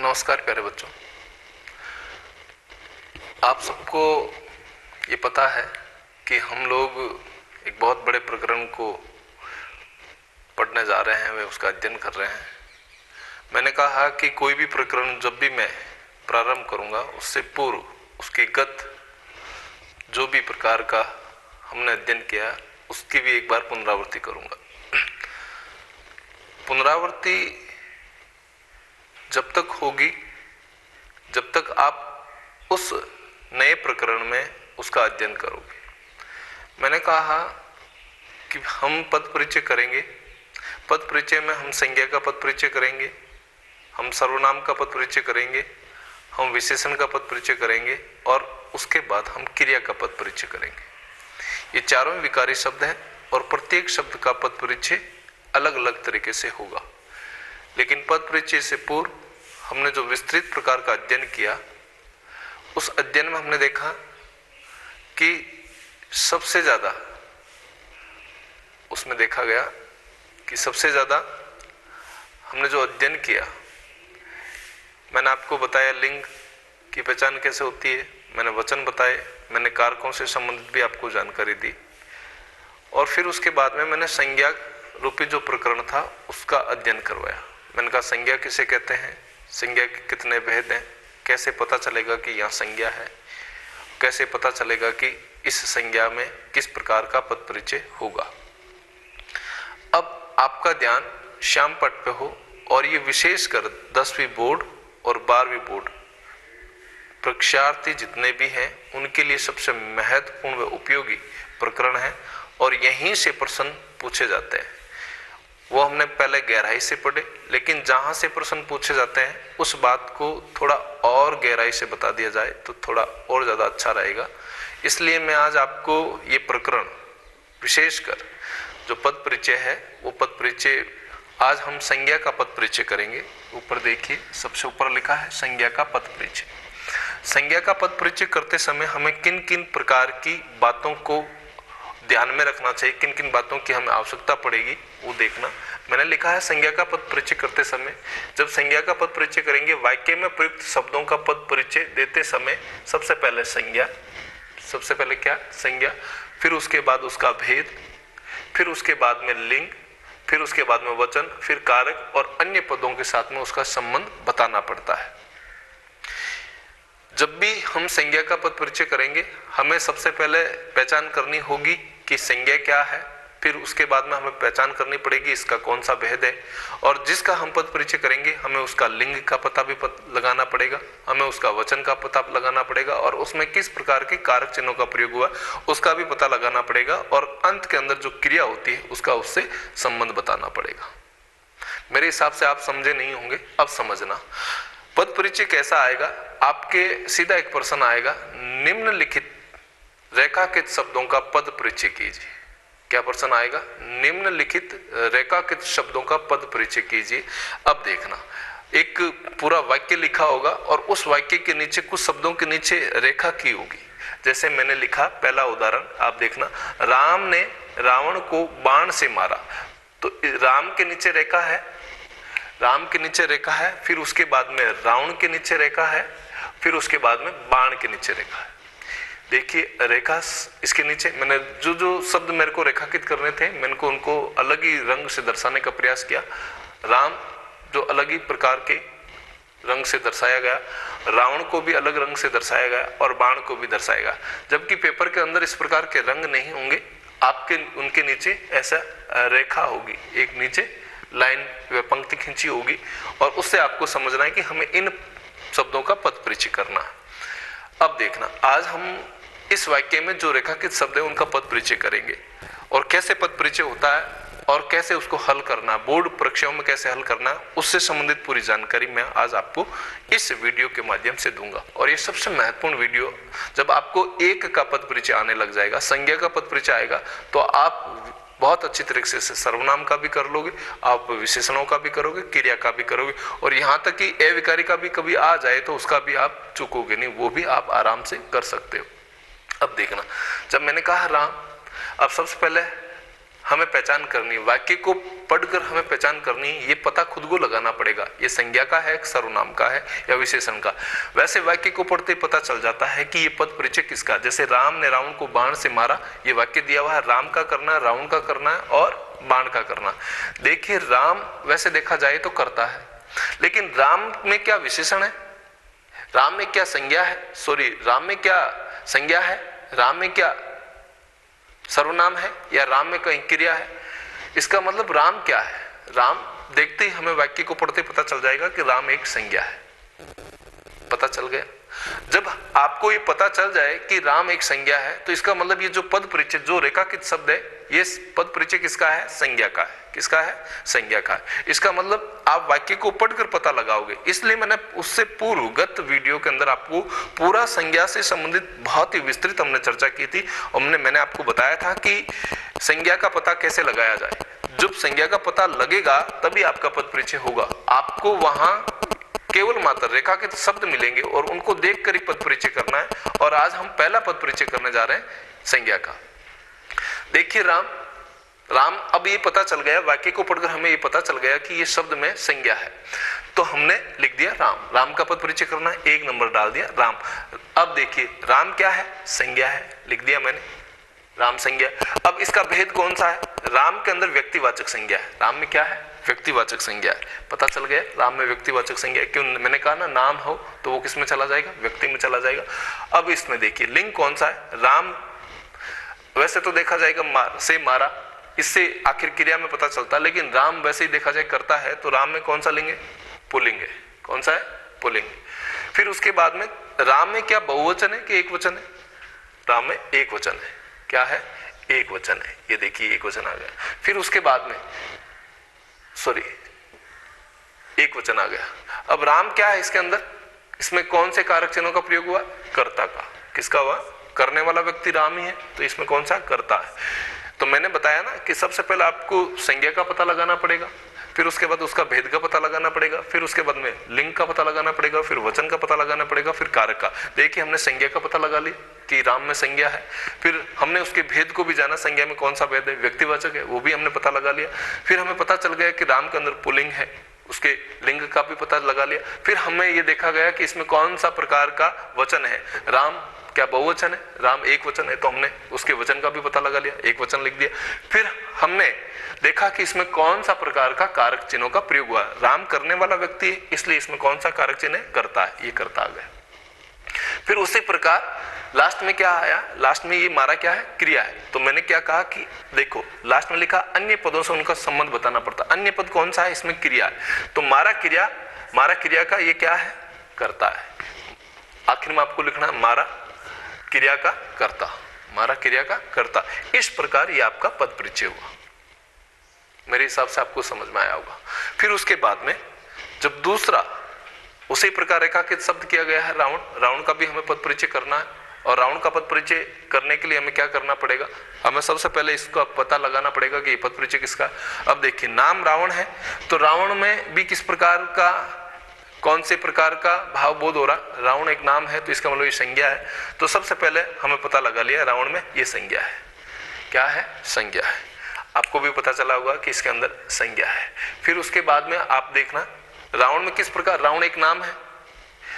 नमस्कार प्यारे बच्चों। आप सबको ये पता है कि हम लोग एक बहुत बड़े प्रकरण को पढ़ने जा रहे हैं, वे उसका अध्ययन कर रहे हैं। मैंने कहा कि कोई भी प्रकरण जब भी मैं प्रारंभ करूंगा उससे पूर्व उसकी गत जो भी प्रकार का हमने अध्ययन किया उसकी भी एक बार पुनरावृत्ति करूंगा। पुनरावृत्ति जब तक होगी जब तक आप उस नए प्रकरण में उसका अध्ययन करोगे। मैंने कहा कि हम पद परिचय करेंगे। पद परिचय में हम संज्ञा का पद परिचय करेंगे, हम सर्वनाम का पद परिचय करेंगे, हम विशेषण का पद परिचय करेंगे और उसके बाद हम क्रिया का पद परिचय करेंगे। ये चारों विकारी शब्द हैं और प्रत्येक शब्द का पद परिचय अलग अलग तरीके से होगा। लेकिन पद परिचय से पूर्व हमने जो विस्तृत प्रकार का अध्ययन किया, उस अध्ययन में हमने देखा कि सबसे ज्यादा उसमें देखा गया कि सबसे ज्यादा हमने जो अध्ययन किया, मैंने आपको बताया लिंग की पहचान कैसे होती है, मैंने वचन बताए, मैंने कारकों से संबंधित भी आपको जानकारी दी और फिर उसके बाद में मैंने संज्ञा रूपी जो प्रकरण था उसका अध्ययन करवाया। मैंने कहा संज्ञा किसे कहते हैं, संज्ञा के कितने भेद हैं, कैसे पता चलेगा कि यहाँ संज्ञा है, कैसे पता चलेगा कि इस संज्ञा में किस प्रकार का पद परिचय होगा। अब आपका ध्यान श्याम पट पे हो और ये विशेषकर 10वीं बोर्ड और 12वीं बोर्ड परीक्षार्थी जितने भी हैं उनके लिए सबसे महत्वपूर्ण व उपयोगी प्रकरण है और यहीं से प्रश्न पूछे जाते हैं। वो हमने पहले गहराई से पढ़े, लेकिन जहां से प्रश्न पूछे जाते हैं उस बात को थोड़ा और गहराई से बता दिया जाए तो थोड़ा और ज्यादा अच्छा रहेगा। इसलिए मैं आज आपको ये प्रकरण विशेषकर जो पद परिचय है वो पद परिचय आज हम संज्ञा का पद परिचय करेंगे। ऊपर देखिए, सबसे ऊपर लिखा है संज्ञा का पद परिचय। संज्ञा का पद परिचय करते समय हमें किन किन प्रकार की बातों को ध्यान में रखना चाहिए, किन किन बातों की हमें आवश्यकता पड़ेगी वो देखना। मैंने लिखा है संज्ञा का पद परिचय करते समय, जब संज्ञा का पद परिचय करेंगे वाक्य में प्रयुक्त शब्दों का पद परिचय देते समय सबसे पहले संज्ञा, सबसे पहले क्या संज्ञा, फिर उसके बाद उसका भेद, फिर उसके बाद में लिंग, फिर उसके बाद में वचन, फिर कारक और अन्य पदों के साथ में उसका संबंध बताना पड़ता है। जब भी हम संज्ञा का पद परिचय करेंगे हमें सबसे पहले पहचान करनी होगी कि संज्ञा क्या है, फिर उसके बाद में हमें पहचान करनी पड़ेगी इसका कौन सा भेद है, और जिसका हम पद परिचय करेंगे हमें उसका लिंग का पता भी लगाना पड़ेगा, हमें उसका वचन का पता लगाना पड़ेगा और उसमें किस प्रकार के कारक चिन्हों का प्रयोग हुआ उसका भी पता लगाना पड़ेगा और अंत के अंदर जो क्रिया होती है उसका उससे संबंध बताना पड़ेगा। मेरे हिसाब से आप समझे नहीं होंगे, अब समझना। पद परिचय कैसा आएगा, आपके सीधा एक प्रश्न आएगा, निम्नलिखित रेखांकित शब्दों का पद परिचय कीजिए। क्या प्रश्न आएगा, निम्नलिखित रेखांकित शब्दों का पद परिचय कीजिए। अब देखना, एक पूरा वाक्य लिखा होगा और उस वाक्य के नीचे कुछ शब्दों के नीचे रेखा की होगी। जैसे मैंने लिखा, पहला उदाहरण आप देखना, राम ने रावण को बाण से मारा, तो राम के नीचे रेखा है, राम के नीचे रेखा है, फिर उसके बाद में रावण के नीचे रेखा है, फिर उसके बाद में बाण के नीचे रेखा है। देखिए रेखा इसके नीचे मैंने जो जो शब्द मेरे को रेखांकित करने थे मैंने उनको अलग ही रंग से दर्शाने का प्रयास किया। राम जो अलग ही प्रकार के रंग से दर्शाया गया, रावण को भी अलग रंग से दर्शाया गया और बाण को भी दर्शाया गया। जबकि पेपर के अंदर इस प्रकार के रंग नहीं होंगे, आपके उनके नीचे ऐसा रेखा होगी, एक नीचे लाइन व पंक्ति खींची होगी और उससे आपको समझना है कि हमें इन शब्दों का पद परिचय करना है। अब देखना, आज हम इस वाक्य में जो रेखांकित शब्द है उनका पद परिचय करेंगे और कैसे पद परिचय होता है और कैसे उसको हल करना, बोर्ड परीक्षाओं में कैसे हल करना, उससे संबंधित पूरी जानकारी मैं आज आपको इस वीडियो के माध्यम से दूंगा। और ये सबसे महत्वपूर्ण वीडियो, जब आपको एक का पद परिचय आने लग जाएगा, संज्ञा का पद परिचय आएगा, तो आप बहुत अच्छी तरीके से सर्वनाम का भी कर लोगे, आप विशेषणों का भी करोगे, क्रिया का भी करोगे और यहाँ तक कि अविकारी का भी कभी आ जाए तो उसका भी आप चूकोगे नहीं, वो भी आप आराम से कर सकते हो। अब देखना, जब मैंने कहा राम, अब सबसे पहले हमें पहचान करनी, वाक्य को पढ़कर हमें पहचान करनी, ये पता खुद को लगाना पड़ेगा ये संज्ञा का है, सर्वनाम का है या विशेषण का। वैसे वाक्य को पढ़ते पता चल जाता है कि ये पद परिचय किसका। जैसे राम ने रावण को बाण से मारा, ये वाक्य दिया हुआ है, राम का करना है, रावण का करना है और बाण का करना। देखिए राम वैसे देखा जाए तो करता है, लेकिन राम में क्या विशेषण है, राम में क्या संज्ञा है, सॉरी राम में क्या संज्ञा है, राम में क्या सर्वनाम है या राम में कहीं क्रिया है। इसका मतलब राम क्या है, राम देखते ही हमें वाक्य को पढ़ते पता चल जाएगा कि राम एक संज्ञा है, पता चल गया। जब आपको ये पता चल जाए कि राम एक संज्ञा है तो इसका मतलब ये जो पद परिचय, जो रेखाकित शब्द है, ये पद परिचय किसका है, संज्ञा का है। किसका है, संज्ञा का है। इसका मतलब आप वाक्य को पढ़कर पता लगाओगे। इसलिए मैंने उससे पूर्वगत वीडियो के अंदर आपको पूरा संज्ञा से संबंधित बहुत ही विस्तृत हमने चर्चा की थी और मैंने आपको बताया था कि संज्ञा का पता कैसे लगाया जाए। जब संज्ञा का पता लगेगा तभी आपका पद परिचय होगा। आपको वहां केवल मात्र रेखा के शब्द मिलेंगे और उनको देखकर ही पद परिचय करना है। और आज हम पहला पद परिचय करने जा रहे हैं संज्ञा का। देखिए राम अब ये पता चल गया, वाक्य को पढ़कर हमें ये पता चल गया कि ये शब्द में संज्ञा है, तो हमने लिख दिया राम का पद परिचय करना है, 1 नंबर डाल दिया राम। अब देखिए राम क्या है, संज्ञा है, लिख दिया मैंने राम संज्ञा। अब इसका भेद कौन सा है, राम के अंदर व्यक्तिवाचक संज्ञा है। राम में क्या है, व्यक्तिवाचक संज्ञा है। पता चल गया राम में व्यक्तिवाचक संज्ञा है। क्यों, मैंने कहा ना नाम हो तो वो किस में चला जाएगा, व्यक्ति में चला जाएगा। अब इसमें देखिए लिंग कौन सा है, राम वैसे तो देखा जाएगा से मारा, इससे आखिर क्रिया में पता चलता है, लेकिन राम वैसे ही देखा जाए करता है, तो राम में कौन सा लिंग है, पुल्लिंग है। कौन सा है, पुल्लिंग। फिर उसके बाद में राम में क्या बहुवचन है कि एक वचन है, राम में एक वचन है। क्या है, एक वचन है। ये देखिए एक वचन आ गया। फिर उसके बाद में एक वचन आ गया। अब राम क्या है इसके अंदर, इसमें कौन से कारक चिन्हों का प्रयोग हुआ, कर्ता का। किसका हुआ, करने वाला व्यक्ति राम ही है, तो इसमें कौन सा, कर्ता है। तो मैंने बताया ना कि सबसे पहले आपको संज्ञा का पता लगाना पड़ेगा, फिर उसके बाद उसका भेद का पता लगाना पड़ेगा, फिर उसके बाद में लिंग का पता लगाना पड़ेगा, फिर वचन का पता लगाना पड़ेगा, फिर कारक का। देखिए हमने संज्ञा का पता लगा लिया कि राम में संज्ञा है, फिर हमने उसके भेद को भी जाना, संज्ञा में कौन सा भेद है, व्यक्तिवाचक है, वो भी हमने पता लगा लिया। फिर हमें पता चल गया कि राम के अंदर पुल्लिंग है, उसके लिंग का भी पता लगा लिया। फिर हमें ये देखा गया कि इसमें कौन सा प्रकार का वचन है, राम क्या बहुवचन है, राम एक वचन है, तो हमने उसके वचन का भी पता लगा लिया, एक वचन लिख दिया। फिर हमने देखा कि इसमें कौन सा प्रकार का कारक चिन्हों का प्रयोग हुआ, राम करने वाला व्यक्ति है, इसलिए इसमें कौन सा कारक चिन्ह है, करता है, ये करता आ गया। फिर उसी प्रकार लास्ट में क्या आया, लास्ट में ये मारा क्या है, क्रिया है। तो मैंने क्या कहा कि देखो लास्ट में लिखा अन्य पदों से उनका संबंध बताना पड़ता। अन्य पद कौन सा है, इसमें क्रिया है, तो मारा क्रिया का ये क्या है, करता है। आखिर में आपको लिखना मारा क्रिया का कर्ता, मारा क्रिया का कर्ता। इस प्रकार ये आपका पद परिचय हुआ। मेरे हिसाब से आपको समझ में आया होगा। फिर उसके बाद में जब दूसरा उसी प्रकार रेखाकित शब्द किया गया है रावण का भी हमें पद परिचय करना है। और रावण का पद परिचय करने के लिए हमें क्या करना पड़ेगा, हमें सबसे पहले इसका पता लगाना पड़ेगा कि ये पद परिचय किसका। अब देखिए नाम रावण है, तो रावण में भी किस प्रकार का, कौन से प्रकार का भाव बोध हो रहा, रावण एक नाम है तो इसका मतलब ये संज्ञा है। तो सबसे पहले हमें पता लगा लिया रावण में ये संज्ञा है। क्या है, संज्ञा है। आपको भी पता चला होगा कि इसके अंदर संज्ञा है। फिर उसके बाद में आप देखना रावण में किस प्रकार, रावण एक नाम है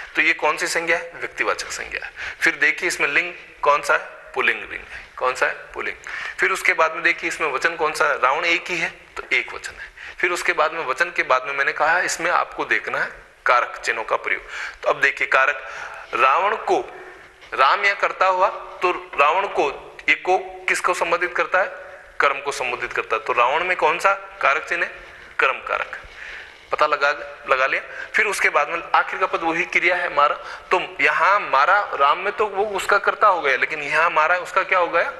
तो ये कौन सी संज्ञा है, व्यक्तिवाचक संज्ञा है। फिर देखिए इसमें लिंग कौन सा है, पुल्लिंग लिंग है। कौन सा है, पुल्लिंग। फिर उसके बाद में देखिए इसमें वचन कौन सा है, रावण एक ही है तो एक वचन है। फिर उसके बाद में वचन के बाद में मैंने कहा इसमें आपको देखना है कारक चिन्हों का प्रयोग। तो अब देखिए कारक, रावण को राम या करता हुआ, तो रावण को ये को किसको संबोधित करता है, कर्म को संबोधित करता है। तो रावण में कौन सा कारक चिन्ह है, कर्म कारक। पता लगा लिया। फिर उसके बाद में आखिर का पद वही क्रिया है मारा, तो यहां मारा राम में तो वो उसका कर्ता हो गया, लेकिन यहां मारा उसका क्या हो गया,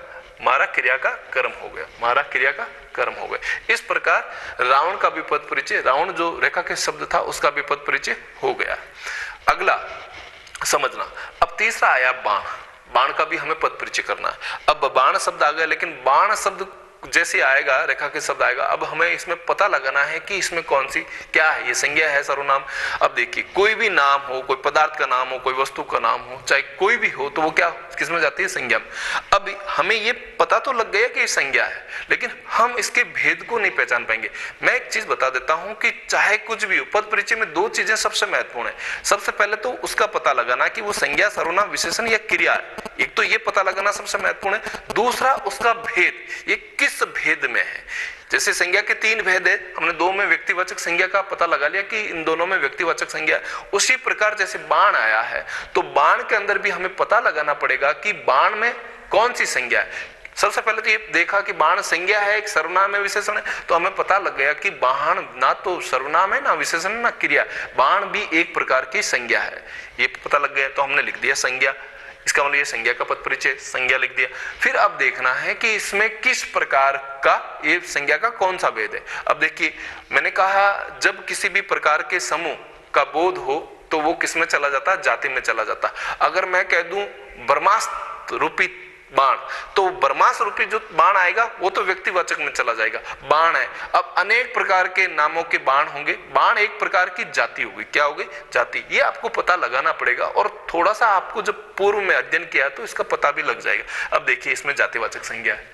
मारा क्रिया का कर्म हो गया, मारा क्रिया का कर्म हो गया। इस प्रकार रावण का भी पद परिचय, रावण जो रेखा के शब्द था उसका भी पद परिचय हो गया। अगला समझना, अब तीसरा आया बाण। बाण का भी हमें पद परिचय करना है। अब बाण शब्द आ गया, लेकिन बाण शब्द जैसे आएगा, रेखा के शब्द आएगा, अब हमें इसमें पता लगाना है कि इसमें कौन सी क्या है, ये संज्ञा है सर्वनाम। अब देखिए कोई भी नाम हो, कोई पदार्थ का नाम हो, कोई वस्तु का नाम हो, चाहे कोई भी हो, तो वो क्या किसमें जाती है, संज्ञा में। अब हमें ये पता तो लग गया कि ये संज्ञा है, लेकिन हम इसके भेद को नहीं पहचान पाएंगे। मैं एक चीज बता देता हूं कि चाहे कुछ भी हो, पद परिचय में दो चीजें सबसे महत्वपूर्ण है। सबसे पहले तो उसका पता लगाना कि वो संज्ञा, सर्वनाम, विशेषण या क्रिया है। एक तो ये पता लगाना सबसे महत्वपूर्ण है। दूसरा उसका भेद, ये किस भेद में है। जैसे संज्ञा के तीन भेद है, हमने दो में व्यक्तिवाचक संज्ञा का पता लगा लिया कि इन दोनों में व्यक्तिवाचक संज्ञा। उसी प्रकार जैसे बाण आया है, तो बाण के अंदर भी हमें पता लगाना पड़ेगा कि बाण में कौन सी संज्ञा है। सबसे पहले तो ये देखा कि बाण संज्ञा है, एक सर्वनाम है, विशेषण है, तो हमें पता लग गया कि बाण ना तो सर्वनाम है, ना विशेषण, ना क्रिया, बाण भी एक प्रकार की संज्ञा है। ये पता लग गया, तो हमने लिख दिया संज्ञा। इसका मतलब ये संज्ञा का पद परिचय, संज्ञा लिख दिया। फिर अब देखना है कि इसमें किस प्रकार का, ये संज्ञा का कौन सा भेद है। अब देखिए मैंने कहा जब किसी भी प्रकार के समूह का बोध हो तो वो किस में चला जाता है, जाति में चला जाता। अगर मैं कह दूं ब्रह्मास्त्र रूपी बाण, तो ब्रह्मास्त्र रूपी जो बाण आएगा वो तो व्यक्तिवाचक में चला जाएगा, बाण है। अब अनेक प्रकार के नामों के बाण होंगे, बाण एक प्रकार की जाति होगी। क्या होगी, जाति। ये आपको पता लगाना पड़ेगा, और थोड़ा सा आपको जब पूर्व में अध्ययन किया तो इसका पता भी लग जाएगा। अब देखिए इसमें जातिवाचक संज्ञा है,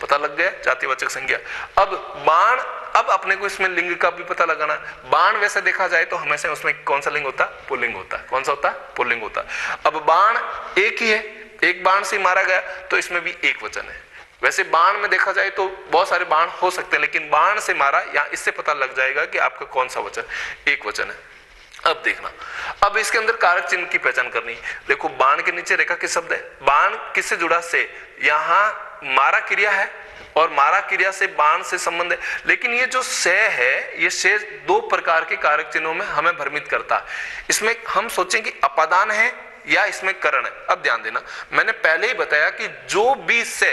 पता लग गया जातिवाचक संज्ञा। अब बाण, अब अपने को इसमें लिंग का भी पता लगाना। बाण वैसे देखा जाए तो हमेशा उसमें कौन सा लिंग होता, पुल्लिंग होता। कौन सा होता, पुल्लिंग होता। अब बाण एक ही है, एक बाण से मारा गया, तो इसमें भी एक वचन है। वैसे बाण में देखा जाए तो बहुत सारे बाण हो सकते हैं, लेकिन बाण से मारा, या इससे पता लग जाएगा कि आपका कौन सा वचन, एक वचन है। अब देखना, अब इसके अंदर कारक चिन्ह की पहचान करनी। देखो बाण के नीचे रेखा के शब्द है, बाण किससे जुड़ा, से। यहाँ मारा क्रिया है, और मारा क्रिया से बाण से संबंध है। लेकिन ये जो से है, ये से दो प्रकार के कारक चिन्हों में हमें भ्रमित करता है। इसमें हम सोचें कि अपादान है या इसमें करण है। अब ध्यान देना, मैंने पहले ही बताया कि जो भी से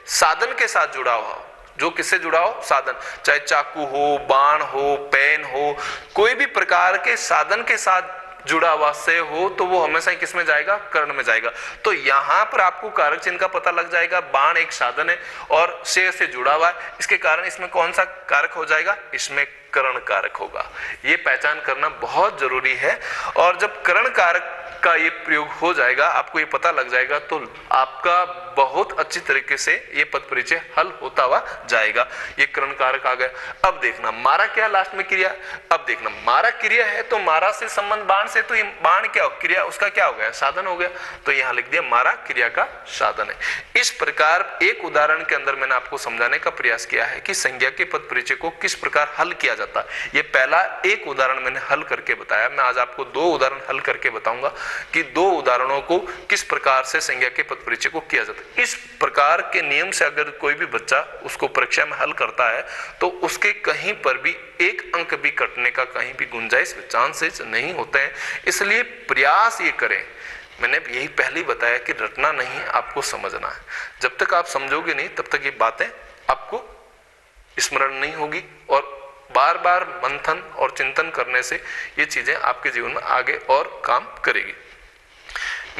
साधन के साथ जुड़ा हुआ हो, जो किससे जुड़ा हो, साधन, चाहे चाकू हो, बाण हो, पेन हो, कोई भी प्रकार के साधन के साथ जुड़ा हुआ से हो, तो वो हमेशा किस में जाएगा, कर्ण में जाएगा। तो यहां पर आपको कारक चिन्ह का पता लग जाएगा। बाण एक साधन है और से जुड़ा हुआ है, इसके कारण इसमें कौन सा कारक हो जाएगा, इसमें कर्ण कारक होगा। ये पहचान करना बहुत जरूरी है। और जब कर्ण कारक का ये प्रयोग हो जाएगा, आपको ये पता लग जाएगा, तो आपका बहुत अच्छी तरीके से ये पद परिचय हल होता हुआ जाएगा। ये कर्ण कारक आ गया। अब देखना मारा क्या, लास्ट में क्रिया। अब देखना मारा क्रिया है, तो मारा से संबंध बाण से, तो ये बाण क्या क्रिया, उसका क्या हो गया, साधन हो गया। तो यहां लिख दिया मारा क्रिया का साधन है। इस प्रकार एक उदाहरण के अंदर मैंने आपको समझाने का प्रयास किया है कि संज्ञा के पद परिचय को किस प्रकार हल किया जाता है। ये पहला एक उदाहरण मैंने हल करके बताया। मैं आज आपको दो उदाहरण हल करके बताऊंगा कि दो उदाहरणों को किस प्रकार से संज्ञा के पद परिचय को किया जाता है। इस प्रकार के नियम से अगर कोई भी बच्चा उसको परीक्षा में हल करता है, तो उसके कहीं पर भी एक अंक भी कटने का कहीं भी गुंजाइश, चांसेस नहीं होते हैं। इसलिए प्रयास ये करें। मैंने यही पहले ही बताया कि रटना नहीं, आपको समझना है। जब तक आप समझोगे नहीं, तब तक ये बातें आपको स्मरण नहीं होगी, और बार बार मंथन और चिंतन करने से ये चीजें आपके जीवन में आगे और काम करेगी।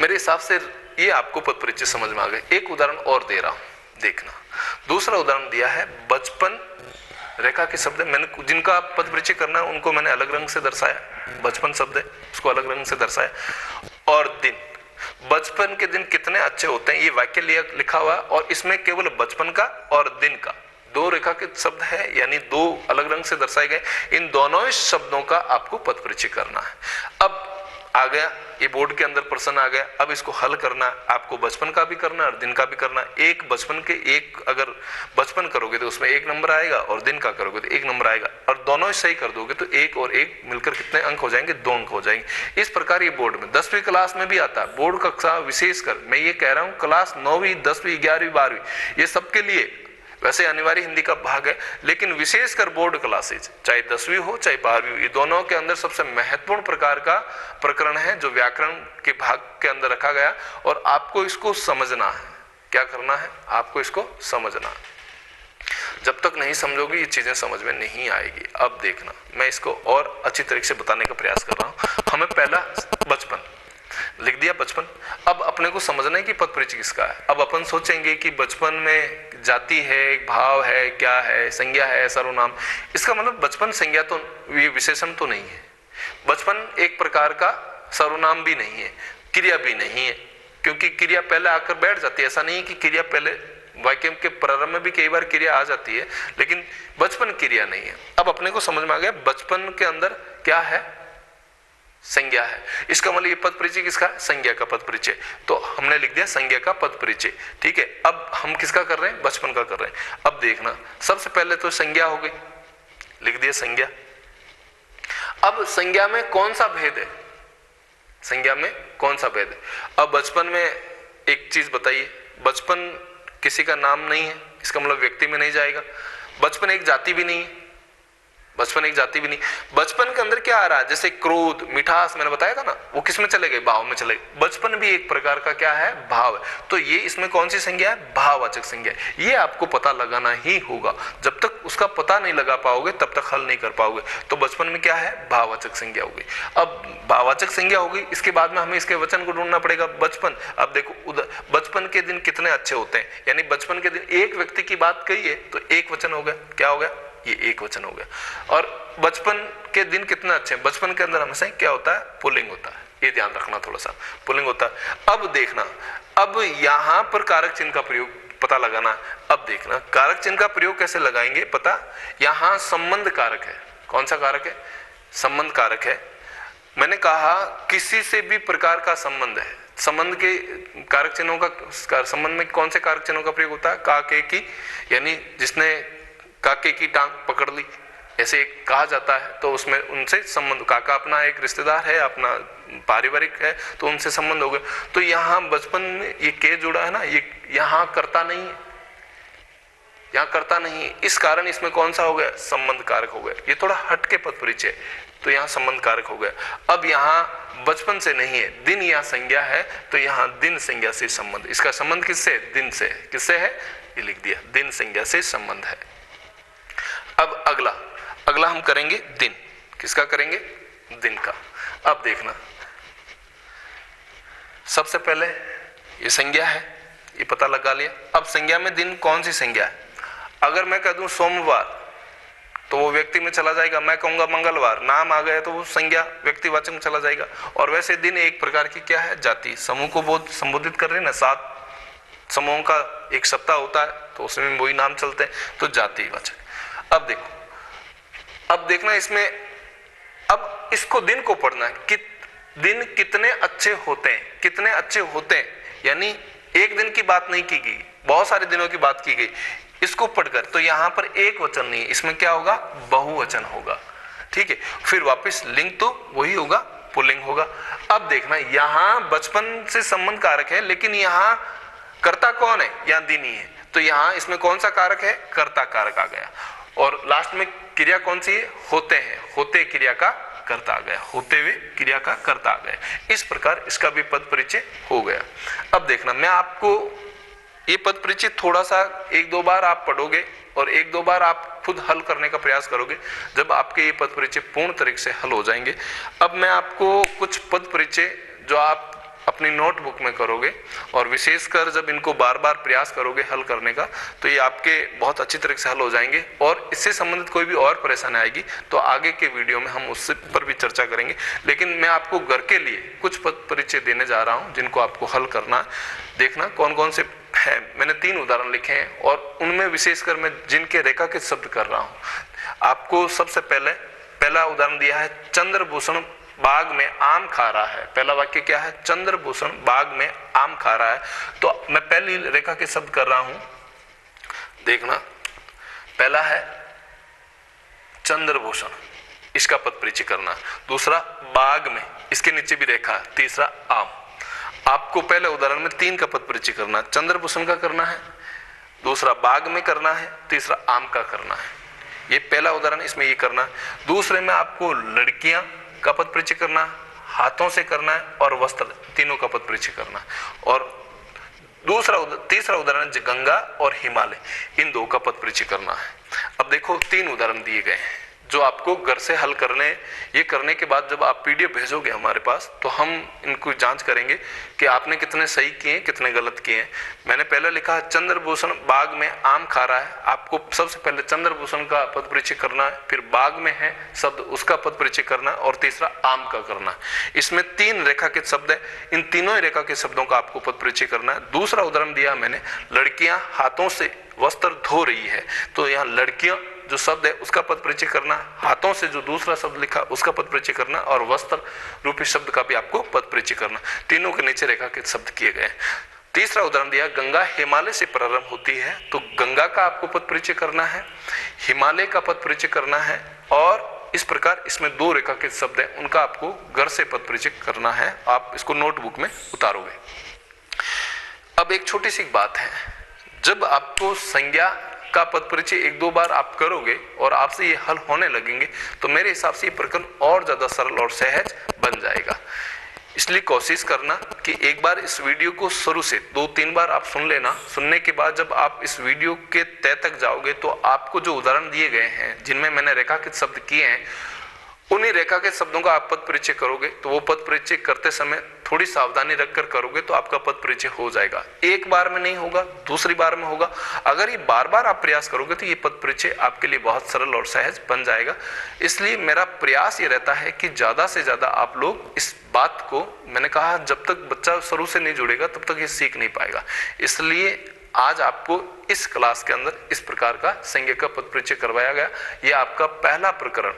मेरे हिसाब से ये आपको पद परिचय समझ में आ गए। एक उदाहरण और दे रहा हूं, देखना। दूसरा उदाहरण दिया है बचपन, रेखा के शब्द है। मैंने जिनका आप पद परिचय करना है उनको मैंने अलग रंग से दर्शाया। बचपन शब्द है, उसको अलग रंग से दर्शाया। और दिन, बचपन के दिन कितने अच्छे होते हैं, ये वाक्य लिखा हुआ है, और इसमें केवल बचपन का और दिन का दो रेखा के शब्द है, यानी दो अलग रंग से दर्शाए गए। इन दोनों ही शब्दों का आपको पद परिचय करना है। अब आ गया, ये बोर्ड के अंदर प्रश्न आ गया। अब इसको हल करना, आपको बचपन का भी करना और दिन का भी करना। एक बचपन के एक, अगर बचपन करोगे तो उसमें एक नंबर आएगा, और दिन का करोगे तो एक नंबर आएगा, और दोनों ही सही कर दोगे तो एक और एक मिलकर कितने अंक हो जाएंगे, 2 अंक हो जाएंगे। इस प्रकार ये बोर्ड में 10वीं क्लास में भी आता है। बोर्ड कक्षा विशेषकर मैं ये कह रहा हूं, क्लास 9वीं 10वीं 11वीं 12वीं ये सबके लिए, वैसे अनिवार्य हिंदी का भाग है, लेकिन विशेषकर बोर्ड क्लासेज, चाहे 10वीं हो चाहे 12वीं हो, ये दोनों के अंदर सबसे महत्वपूर्ण प्रकार का प्रकरण है जो व्याकरण के भाग के अंदर रखा गया। और आपको इसको समझना है। क्या करना है, आपको इसको समझना है। जब तक नहीं समझोगे ये चीजें समझ में नहीं आएगी। अब देखना, मैं इसको और अच्छी तरीके से बताने का प्रयास कर रहा हूं। हमें पहला बचपन, लिख दिया बचपन। अब अपने को समझना है कि पद परिचय किसका है। अब अपन सोचेंगे कि बचपन में जाति है, भाव है, क्या है, संज्ञा है, सर्वनाम। इसका मतलब बचपन संज्ञा तो, ये विशेषण तो नहीं है। बचपन एक प्रकार का सर्वनाम भी नहीं है, क्रिया भी नहीं है, क्योंकि क्रिया पहले आकर बैठ जाती है। ऐसा नहीं है कि क्रिया पहले, वाक्य के प्रारंभ में भी कई बार क्रिया आ जाती है, लेकिन बचपन क्रिया नहीं है। अब अपने को समझ में आ गया बचपन के अंदर क्या है, संज्ञा है। इसका मतलब ये पद परिचय किसका है, संज्ञा का पद परिचय। तो हमने लिख दिया संज्ञा का पद परिचय, ठीक है। अब हम किसका कर रहे हैं, बचपन का कर रहे हैं। अब देखना, सबसे पहले तो संज्ञा हो गई, लिख दिया संज्ञा। अब संज्ञा में कौन सा भेद है, संज्ञा में कौन सा भेद है। अब बचपन में एक चीज बताइए, बचपन किसी का नाम नहीं है, इसका मतलब व्यक्ति में नहीं जाएगा। बचपन एक जाति भी नहीं है, बचपन एक जाति भी नहीं। बचपन के अंदर क्या आ रहा है, जैसे क्रोध, मिठास, मैंने बताया था ना, वो किस में चले गए, भाव में चले गए। बचपन भी एक प्रकार का क्या है, भाव है। तो ये इसमें कौन सी संज्ञा है, भाववाचक संज्ञा है। ये आपको पता लगाना ही होगा, जब तक उसका पता नहीं लगा पाओगे तब तक हल नहीं कर पाओगे। तो बचपन में क्या है, भाववाचक संज्ञा हो गई। अब भाववाचक संज्ञा हो गई, इसके बाद में हमें इसके वचन को ढूंढना पड़ेगा, बचपन। अब देखो, बचपन के दिन कितने अच्छे होते हैं, यानी बचपन के दिन एक व्यक्ति की बात कही है तो एक वचन हो गया, क्या हो गया, ये एक वचन हो गया। और बचपन के दिन कितना अच्छे हैं, बचपन के अंदर हमेशा क्या होता है, पुल्लिंग होता है, ये ध्यान रखना थोड़ा सा, पुल्लिंग होता है। अब देखना, अब यहां पर कारक चिन्ह का प्रयोग पता लगाना। अब देखना कारक चिन्ह का प्रयोग कैसे लगाएंगे, पता, यहां संबंध कारक है। कौन सा कारक है, संबंध कारक है। मैंने कहा किसी से भी प्रकार का संबंध है, संबंध के कारक चिन्हों का, संबंध में कौन से कारक चिन्हों का प्रयोग होता है, काके की, यानी जिसने काके की टांग पकड़ ली, ऐसे कहा जाता है, तो उसमें उनसे संबंध, काका अपना एक रिश्तेदार है, अपना पारिवारिक है, तो उनसे संबंध हो गए। तो यहाँ बचपन में ये के जुड़ा है ना, ये यहाँ करता नहीं है, यहाँ करता नहीं है, इस कारण इसमें कौन सा हो गया, संबंध कारक हो गया। ये थोड़ा हटके पद परिचय, तो यहाँ संबंध कारक हो गया। अब यहाँ बचपन से नहीं है, दिन या संज्ञा है, तो यहाँ दिन संज्ञा से संबंध। इसका संबंध किससे, दिन से। किससे है, ये लिख दिया, दिन संज्ञा से संबंध है। अब अगला हम करेंगे दिन, किसका करेंगे, दिन का। अब देखना, सबसे पहले ये संज्ञा है, ये पता लगा लिया। अब संज्ञा में दिन कौन सी संज्ञा है। अगर मैं कह दूं सोमवार तो वो व्यक्ति में चला जाएगा, मैं कहूंगा मंगलवार, नाम आ गया तो वो संज्ञा व्यक्तिवाचक में चला जाएगा। और वैसे दिन एक प्रकार की क्या है, जाति, समूह को बहुत संबोधित कर रहे हैं ना, 7 समूहों का एक सप्ताह होता है, तो उसमें वही नाम चलते हैं, तो जातिवाचक। अब देखो, अब देखना इसमें, अब इसको दिन को पढ़ना है कि दिन कितने अच्छे होते हैं, कितने अच्छे होते हैं, यानी एक दिन की बात नहीं की गई, बहुत सारे दिनों की बात की गई। इसको पढ़कर तो यहां पर एक वचन नहीं है, इसमें क्या होगा, बहुवचन होगा, ठीक है। फिर वापस लिंग तो वही होगा, पुल्लिंग होगा। अब देखना, यहां बचपन से संबंध कारक है, लेकिन यहां कर्ता कौन है, यहां दिन ही है, तो यहां इसमें कौन सा कारक है, कर्ता कारक आ गया। और लास्ट में क्रिया कौन सी है, होते हैं, होते क्रिया का कर्ता आ गया, होते हुए क्रिया का कर्ता आ गया। इस प्रकार इसका भी पद परिचय हो गया। अब देखना, मैं आपको ये पद परिचय थोड़ा सा 1-2 बार आप पढ़ोगे और 1-2 बार आप खुद हल करने का प्रयास करोगे, जब आपके ये पद परिचय पूर्ण तरीके से हल हो जाएंगे। अब मैं आपको कुछ पद परिचय जो आप अपनी नोटबुक में करोगे, और विशेषकर जब इनको बार बार प्रयास करोगे हल करने का, तो ये आपके बहुत अच्छी तरह से हल हो जाएंगे। और इससे संबंधित कोई भी और परेशानी आएगी तो आगे के वीडियो में हम उससे पर भी चर्चा करेंगे। लेकिन मैं आपको घर के लिए कुछ पद परिचय देने जा रहा हूं, जिनको आपको हल करना है। देखना कौन कौन से है, मैंने 3 उदाहरण लिखे हैं, और उनमें विशेषकर मैं जिनके रेखांकित शब्द कर रहा हूं। आपको सबसे पहला उदाहरण दिया है, चंद्रभूषण बाग में आम खा रहा है। पहला वाक्य क्या है, चंद्रभूषण बाग में आम खा रहा है। तो मैं पहली रेखा के शब्द कर रहा हूं, देखना, पहला है चंद्रभूषण, इसका पद परिचय करना। दूसरा बाग में, इसके नीचे भी रेखा। तीसरा आम। आपको पहले उदाहरण में 3 का पद परिचय करना, चंद्रभूषण का करना है, दूसरा बाग में करना है, तीसरा आम का करना है। ये पहला उदाहरण, इसमें ये करना है। दूसरे में आपको लड़कियां का पद परिचय करना, हाथों से करना है, और वस्त्र, तीनों का पद परिचय करना। और तीसरा उदाहरण गंगा और हिमालय, इन 2 का पद परिचय करना है। अब देखो 3 उदाहरण दिए गए हैं, जो आपको घर से हल ये करने के बाद जब आप पीडीएफ भेजोगे हमारे पास, तो हम इनको जांच करेंगे कि आपने कितने सही किए कितने गलत किए हैं। मैंने पहले लिखा है चंद्रभूषण बाग में आम खा रहा है, आपको सबसे पहले चंद्रभूषण का पद परिचय करना है, फिर बाग में है शब्द उसका पद परिचय करना है, और तीसरा आम का करना है। इसमें 3 रेखांकित शब्द है, इन तीनों ही रेखांकित शब्दों का आपको पद परिचय करना है। दूसरा उदाहरण दिया मैंने, लड़कियां हाथों से वस्त्र धो रही है, तो यहाँ लड़कियां जो शब्द है उसका पद परिचय करना, हाथों से जो दूसरा शब्द लिखा उसका पद परिचय करना, और वस्त्र रूपी शब्द का भी आपको पद परिचय करना। तीनों के नीचे रेखांकित शब्द किए गए। तीसरा उदाहरण दिया, गंगा हिमालय से प्रारंभ होती है, तो गंगा का आपको पद परिचय करना है, हिमालय का पद परिचय करना है, और इस प्रकार इसमें 2 रेखांकित शब्द है उनका आपको घर से पद परिचय करना है। आप इसको नोटबुक में उतारोगे। अब एक छोटी सी बात है, जब आपको संज्ञा का पद परिचय 1-2 बार आप करोगे और आपसे ये हल होने लगेंगे, तो मेरे हिसाब से ये प्रकरण और ज्यादा सरल और सहज बन जाएगा। इसलिए कोशिश करना कि एक बार इस वीडियो को शुरू से 2-3 बार आप सुन लेना। सुनने के बाद जब आप इस वीडियो के तय तक जाओगे, तो आपको जो उदाहरण दिए गए हैं जिनमें मैंने रेखांकित शब्द किए हैं, उन्हीं रेखांकित शब्दों का आप पद परिचय करोगे, तो वो पद परिचय करते समय थोड़ी सावधानी रखकर करोगे तो आपका पद परिचय हो जाएगा। एक बार में नहीं होगा, दूसरी बार में होगा। अगर ये बार बार आप प्रयास करोगे तो ये पद परिचय आपके लिए बहुत सरल और सहज बन जाएगा। इसलिए मेरा प्रयास ये रहता है कि ज्यादा से ज्यादा आप लोग इस बात को, मैंने कहा जब तक बच्चा शुरू से नहीं जुड़ेगा तब तक ये सीख नहीं पाएगा। इसलिए आज आपको इस क्लास के अंदर इस प्रकार का संज्ञा का पद परिचय करवाया गया। ये आपका पहला प्रकरण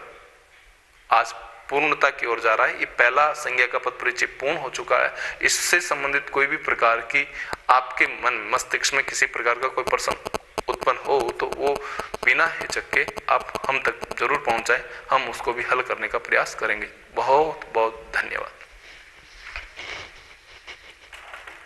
आज पूर्णता की ओर जा रहा है। ये पहला संज्ञा का पद परिचय पूर्ण हो चुका है। इससे संबंधित कोई भी प्रकार की आपके मन मस्तिष्क में किसी प्रकार का कोई प्रश्न उत्पन्न हो तो वो बिना हिचक के आप हम तक जरूर पहुंचाएं, हम उसको भी हल करने का प्रयास करेंगे। बहुत बहुत धन्यवाद।